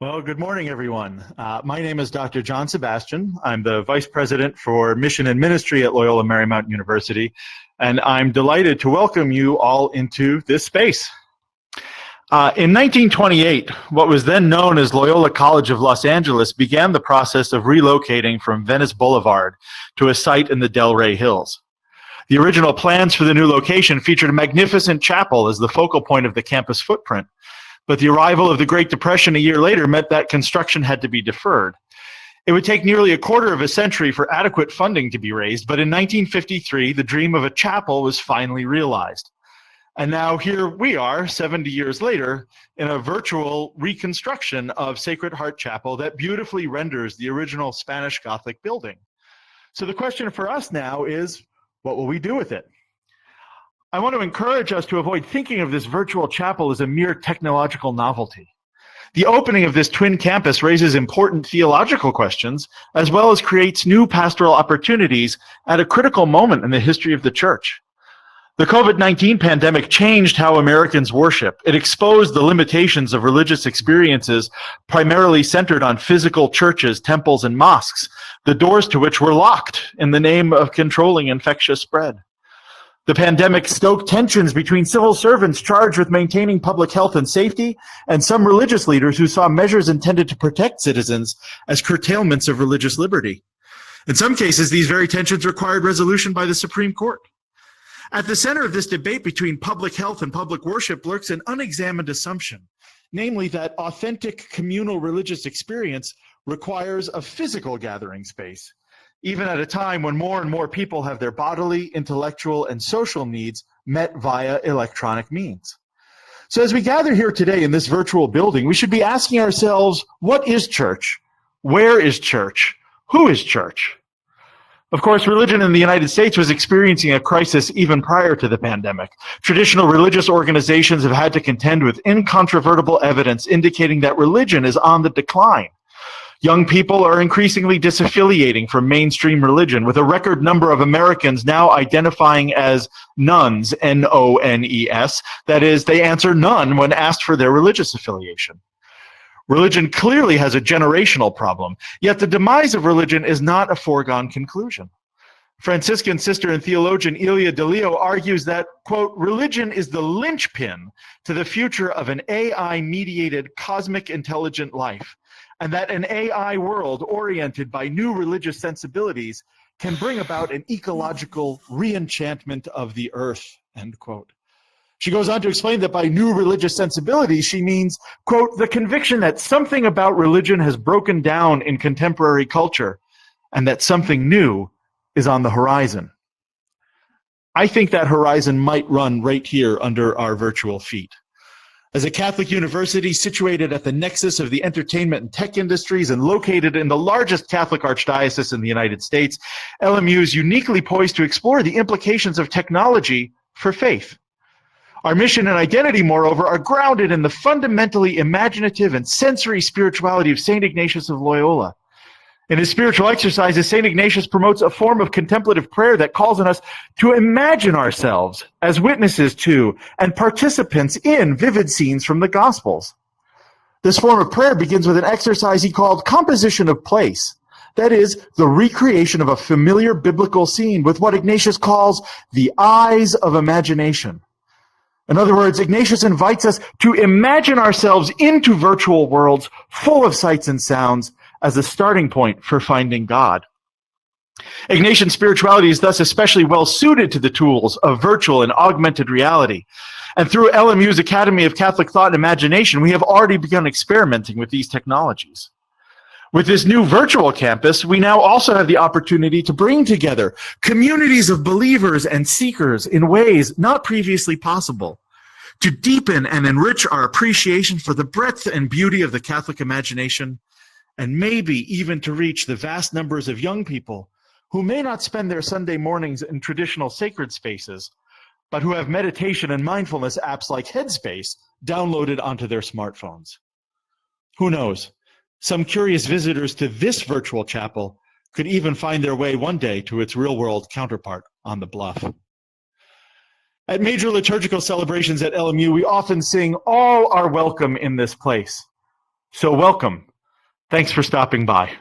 Well, good morning, everyone. My name is Dr. John Sebastian. I'm the Vice President for Mission and Ministry at Loyola Marymount University, and I'm delighted to welcome you all into this space. In 1928, what was then known as Loyola College of Los Angeles began the process of relocating from Venice Boulevard to a site in the Delray Hills. The original plans for the new location featured a magnificent chapel as the focal point of the campus footprint. But the arrival of the Great Depression a year later meant that construction had to be deferred. It would take nearly a quarter of a century for adequate funding to be raised, but in 1953, the dream of a chapel was finally realized. And now here we are, 70 years later, in a virtual reconstruction of Sacred Heart Chapel that beautifully renders the original Spanish Gothic building. So the question for us now is, what will we do with it? I want to encourage us to avoid thinking of this virtual chapel as a mere technological novelty. The opening of this twin campus raises important theological questions, as well as creates new pastoral opportunities at a critical moment in the history of the church. The COVID-19 pandemic changed how Americans worship. It exposed the limitations of religious experiences primarily centered on physical churches, temples, and mosques, the doors to which were locked in the name of controlling infectious spread. The pandemic stoked tensions between civil servants charged with maintaining public health and safety and some religious leaders who saw measures intended to protect citizens as curtailments of religious liberty. In some cases, these very tensions required resolution by the Supreme Court. At the center of this debate between public health and public worship lurks an unexamined assumption, namely that authentic communal religious experience requires a physical gathering space, even at a time when more and more people have their bodily, intellectual, and social needs met via electronic means. So as we gather here today in this virtual building, we should be asking ourselves, what is church? Where is church? Who is church? Of course, religion in the United States was experiencing a crisis even prior to the pandemic. Traditional religious organizations have had to contend with incontrovertible evidence indicating that religion is on the decline. Young people are increasingly disaffiliating from mainstream religion, with a record number of Americans now identifying as nones, N-O-N-E-S. That is, they answer none when asked for their religious affiliation. Religion clearly has a generational problem, yet the demise of religion is not a foregone conclusion. Franciscan sister and theologian Ilia DeLeo argues that, quote, religion is the linchpin to the future of an AI-mediated cosmic intelligent life, and that an AI world oriented by new religious sensibilities can bring about an ecological re-enchantment of the earth, end quote. She goes on to explain that by new religious sensibilities, she means, quote, the conviction that something about religion has broken down in contemporary culture and that something new is on the horizon. I think that horizon might run right here under our virtual feet. As a Catholic university situated at the nexus of the entertainment and tech industries and located in the largest Catholic archdiocese in the United States, LMU is uniquely poised to explore the implications of technology for faith. Our mission and identity, moreover, are grounded in the fundamentally imaginative and sensory spirituality of St. Ignatius of Loyola. In his spiritual exercises, St. Ignatius promotes a form of contemplative prayer that calls on us to imagine ourselves as witnesses to and participants in vivid scenes from the Gospels. This form of prayer begins with an exercise he called composition of place. That is, the recreation of a familiar biblical scene with what Ignatius calls the eyes of imagination. In other words, Ignatius invites us to imagine ourselves into virtual worlds full of sights and sounds as a starting point for finding God. Ignatian spirituality is thus especially well suited to the tools of virtual and augmented reality. And through LMU's Academy of Catholic Thought and Imagination, we have already begun experimenting with these technologies. With this new virtual campus, we now also have the opportunity to bring together communities of believers and seekers in ways not previously possible, to deepen and enrich our appreciation for the breadth and beauty of the Catholic imagination, and maybe even to reach the vast numbers of young people who may not spend their Sunday mornings in traditional sacred spaces, but who have meditation and mindfulness apps like Headspace downloaded onto their smartphones. Who knows? Some curious visitors to this virtual chapel could even find their way one day to its real-world counterpart on the bluff. At major liturgical celebrations at LMU, we often sing, "All are welcome in this place." So welcome. Thanks for stopping by.